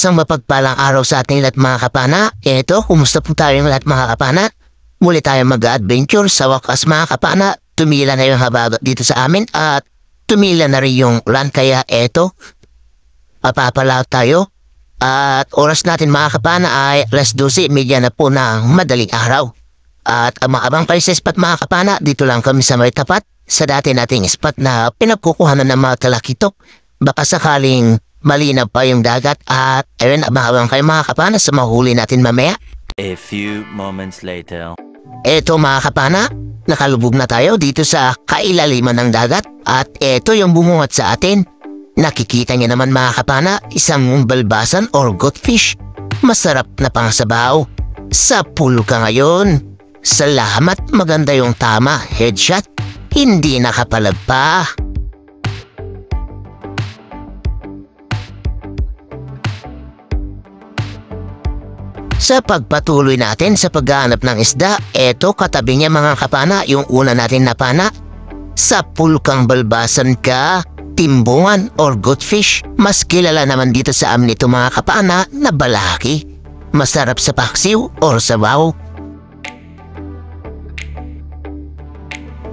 Isang mapagpalang araw sa ating lahat mga kapana. Eto, kumusta po tayong lahat mga kapana? Muli tayong mag-adventure sa wakas mga kapana. Tumila na yung habagat dito sa amin at tumila na rin yung ulan. Kaya eto, papapalaw tayo. At oras natin mga kapana ay alas 12:30 na po ng madaling araw. At ang maabang kayo sa spot mga kapana, dito lang kami sa may tapat sa dati nating spot na pinagkukuhanan ng mga talakitok. Baka sakaling malinaw pa yung dagat at ayun, abang kayo mga kapana sa mahuli natin mamaya. A few moments later. Eto mga kapana, nakalubog na tayo dito sa kailaliman ng dagat at eto yung bumungat sa atin. Nakikita niyo naman mga kapana, isang balbasan or goldfish. Masarap na pangsabaw. Sa pool ka ngayon. Salamat, maganda yung tama. Headshot, hindi nakapalag pa. Sa pagpatuloy natin sa paghahanap ng isda, eto katabi niya mga kapana yung una natin na pana. Sa pulkang balbasan ka, timbungan or goldfish, mas kilala naman dito sa amin ito mga kapana na balaki. Masarap sa paksiw or sabaw.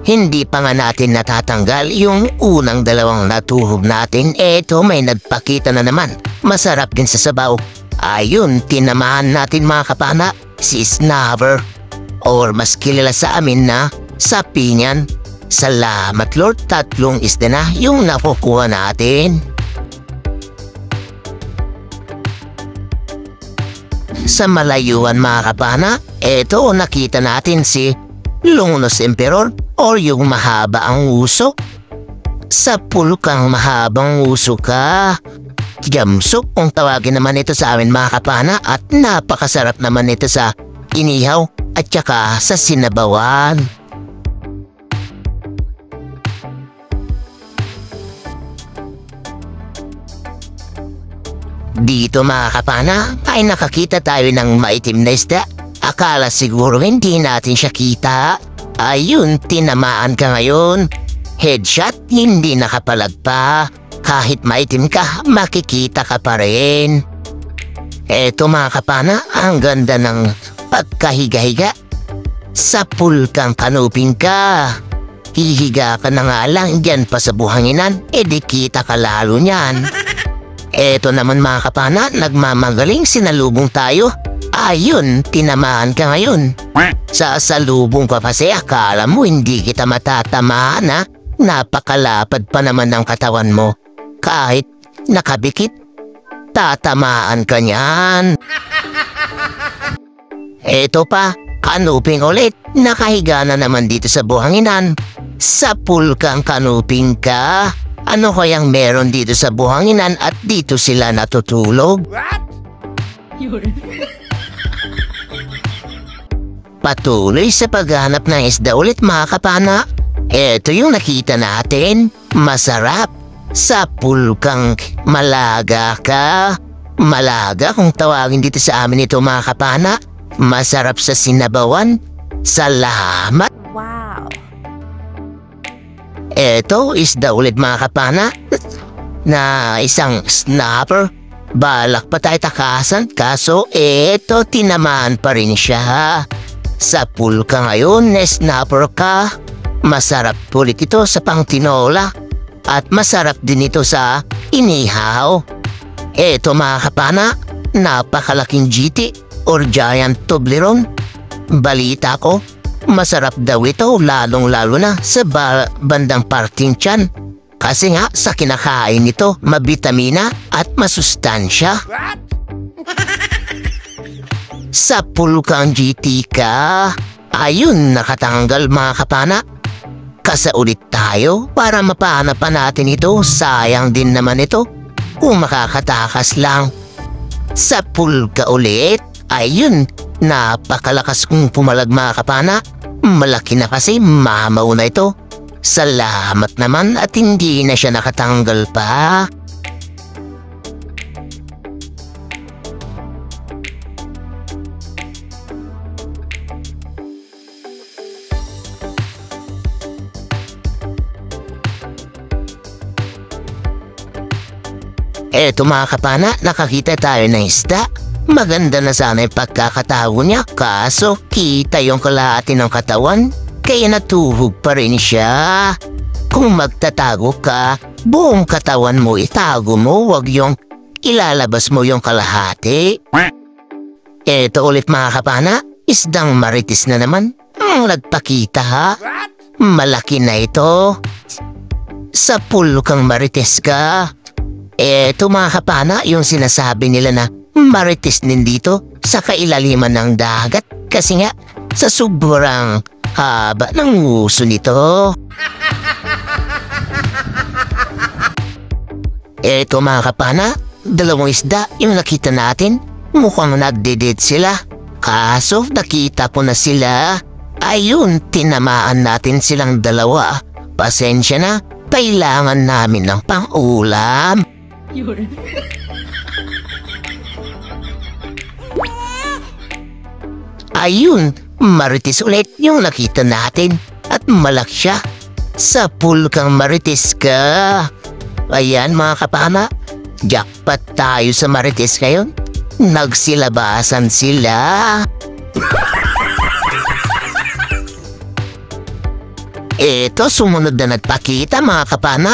Hindi pa nga natin natatanggal yung unang dalawang natuhog natin, eto may nagpakita na naman. Masarap din sa sabaw. Ayun, tinamaan natin mga kapana, si Snapper. Or mas kilala sa amin na Sapinyan. Salamat Lord, 3 isda na yung nakukuha natin. Sa malayuan mga kapana, eto nakita natin si Lungnose Emperor or yung mahaba ang uso. Sa pulkang mahabang uso ka. Jamsok kung tawagin naman ito sa amin mga kapana at napakasarap naman ito sa inihaw at saka sa sinabawan. Dito mga kapana ay nakakita tayo ng maitim na isda. Akala siguro hindi natin siya kita. Ayun, tinamaan ka ngayon. Headshot, hindi nakapalag pa. Kahit maitim ka, makikita ka pa rin. Eto mga kapana, ang ganda ng pagkahiga-higa. Sa pulkang kanuping ka. Hihiga ka na nga lang dyan pa sa buhanginan, edi kita ka lalo niyan. Eto naman mga kapana, nagmamagaling sinalubong tayo. Ayun, tinamaan ka ngayon. Sa salubong ka kasi akala mo hindi kita matatamaan ha? Napakalapad pa naman ng katawan mo. Kahit nakabikit, tatamaan ka niyan. Eto pa, kanuping ulit. Nakahiga na naman dito sa buhanginan. Sa pulkang kanuping ka. Ano kayang meron dito sa buhanginan at dito sila natutulog? What? Patuloy sa paghanap ng isda ulit mga kapana. Eto yung nakita natin. Masarap. Sa pulkang malaga ka. Malaga kung tawagin dito sa amin ito mga kapana. Masarap sa sinabawan. Salamat. Wow. Eto isda ulit mga kapana. Na isang snapper. Balak pa tayo takasan kaso eto tinamaan pa rin siya. Sa pulka ngayon na snapper ka. Masarap ulit ito sa pangtinola. At masarap din ito sa inihaw. Eto mga kapana, napakalaking GT or giant Toblerone. Balita ko, masarap daw ito lalong-lalo na sa bandang parting tiyan. Kasi nga sa kinakain nito, mabitamina at masustansya. Sa pulkang GT ka, ayun nakatanggal mga kapana. Kasa ulit tayo para mapahanap pa natin ito. Sayang din naman ito kung makakatakas lang. Sa pulka ulit, ayun, napakalakas kong pumalag mga kapana. Malaki na kasi, mamaw na ito. Salamat naman at hindi na siya nakatanggal pa. Eto mga kapana, nakakita tayo ng isda. Maganda na sana yung pagkakatago niya, kaso kita yung kalahati ng katawan, kaya natuhog pa rin siya. Kung magtatago ka, buong katawan mo itago mo, wag yung ilalabas mo yung kalahati. Eto ulit mga kapana, isdang maritis na naman. Nagpakita ha. Malaki na ito. Sa pool kang marites ka. Eto mga kapana, yung sinasabi nila na marites din dito sa kailaliman ng dagat. Kasi nga, sa sobrang haba ng uso nito. Eto mga kapana, dalawang isda yung nakita natin. Mukhang nagdidid sila. Kaso nakita ko na sila. Ayun, tinamaan natin silang dalawa. Pasensya na, kailangan namin ng pang-ulam. Ayun, marites ulit yung nakita natin. At malaki siya. Sa pool kang marites ka. Ayan mga kapana, jackpot tayo sa marites ngayon. Nagsilabasan sila. Eto, sumunod na nagpakita mga kapana.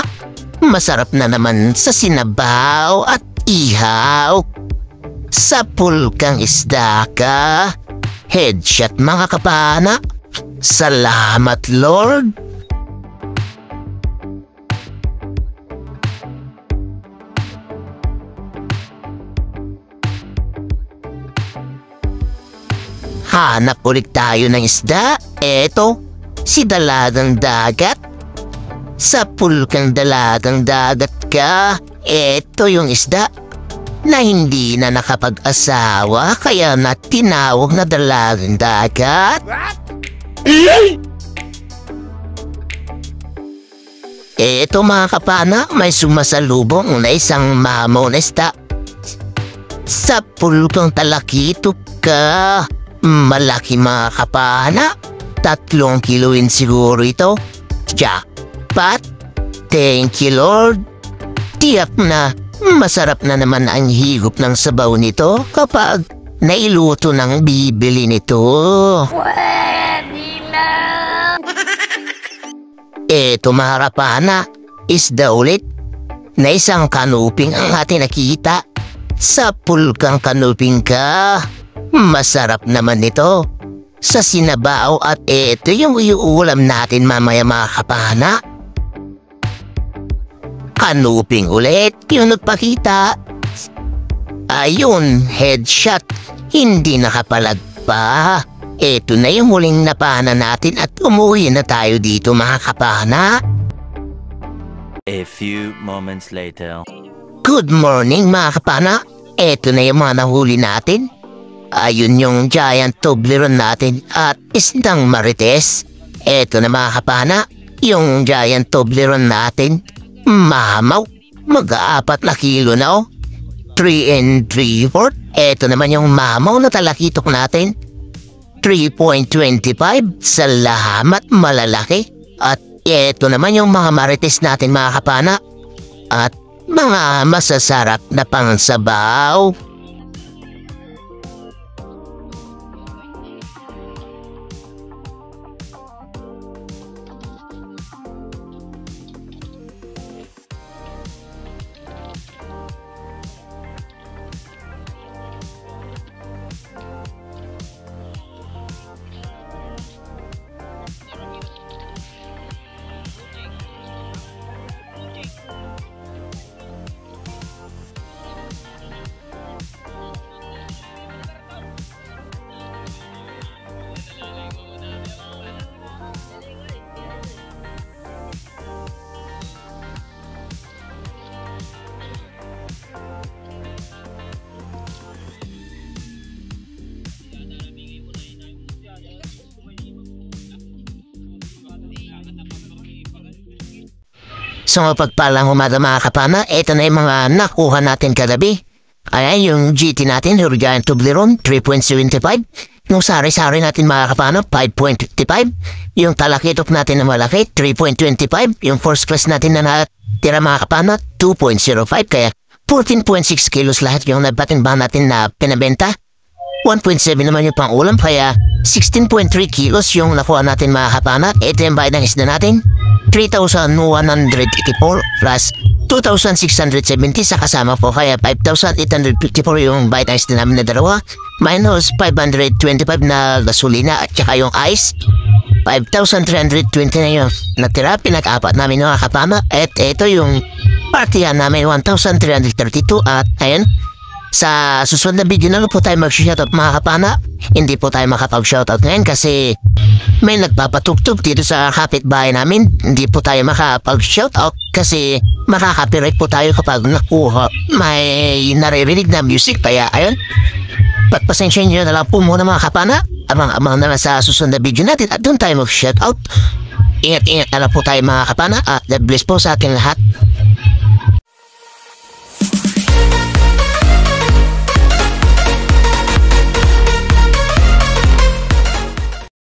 Masarap na naman sa sinabaw at ihaw. Sa pool kang isda ka. Headshot mga kapana. Salamat Lord. Hanap ulit tayo ng isda. Eto, si dalagang dagat. Sa pool kang dalagang dagat ka. Eto yung isda na hindi na nakapag-asawa kaya na tinawag na dalagang dagat. Eto mga kapana, may sumasalubong na isang mamaw na isda. Sa pool kang talakito ka. Malaki mga kapana. 3 kiloin siguro ito. Jackpot. Thank you Lord. Tiyak na masarap na naman ang higop ng sabaw nito kapag nailuto ng bibili nito. Pwede na. Eto mga kapana, isda ulit na isang kanuping ang ating nakita. Sa pool kang kanuping ka. Masarap naman ito. Sa sinabaw at eto yung iuulam natin mamaya mga kapana. Kanuping ulit yung nagpakita. Ayun, headshot. Hindi nakapalag pa. Eto na yung huling napana natin at umuwi na tayo dito mga kapana. A few moments later. Good morning mga kapana. Eto na yung mga nahuli natin. Ayun yung giant Toblerone natin at isdang marites. Eto na mga kapana, yung giant Toblerone natin. Mamaw, mag-4 na kilo na oh. 3 3/4. Eto naman yung mamaw na talakitok natin. 3.25. Salamat, malalaki. At eto naman yung mga marites natin mga kapana. At mga masasarap na pangsabaw. So mapagpalang umaga mga kapana, eto na yung mga nakuha natin kagabi. Ayan yung GT natin, yung Giant Toblerone, 3.75. Yung sari-sari natin mga kapana, 5.55. Yung talakitok natin na malaki, 3.25. Yung first class natin na natira mga kapana, 2.05. Kaya 14.6 kilos lahat yung nabatimbang natin na pinabenta. 1.7 naman yung pang-ulam, kaya 16.3 kilos yung nakuha natin mga kapana. Ito yung bayad ng isda natin. 3,184 plus 2,670 sa kasama po, kaya 5,854 yung bayad ng isda namin na dalawa. Minus 525 na gasolina at saka yung ice. 5,320 na yung natira, pinag-apat namin mga kapama. At ito yung partihan namin, 1,332. At ayun, sa susunod na video na po tayo mag-shoutout mga kapana. Hindi po tayo makapag-shoutout ngayon kasi may nagpapatugtog dito sa kapitbahay namin. Hindi po tayo makapag-shoutout kasi makaka-copyright po tayo kapag nakuha may naririnig na music. Kaya ayun, pagpasensya nyo na lang po muna mga kapana. Abang-abang na lang sa susunod na video natin at doon tayo mag-shoutout. Ingat-ingat na lang po tayo mga kapana. God bless po sa ating lahat.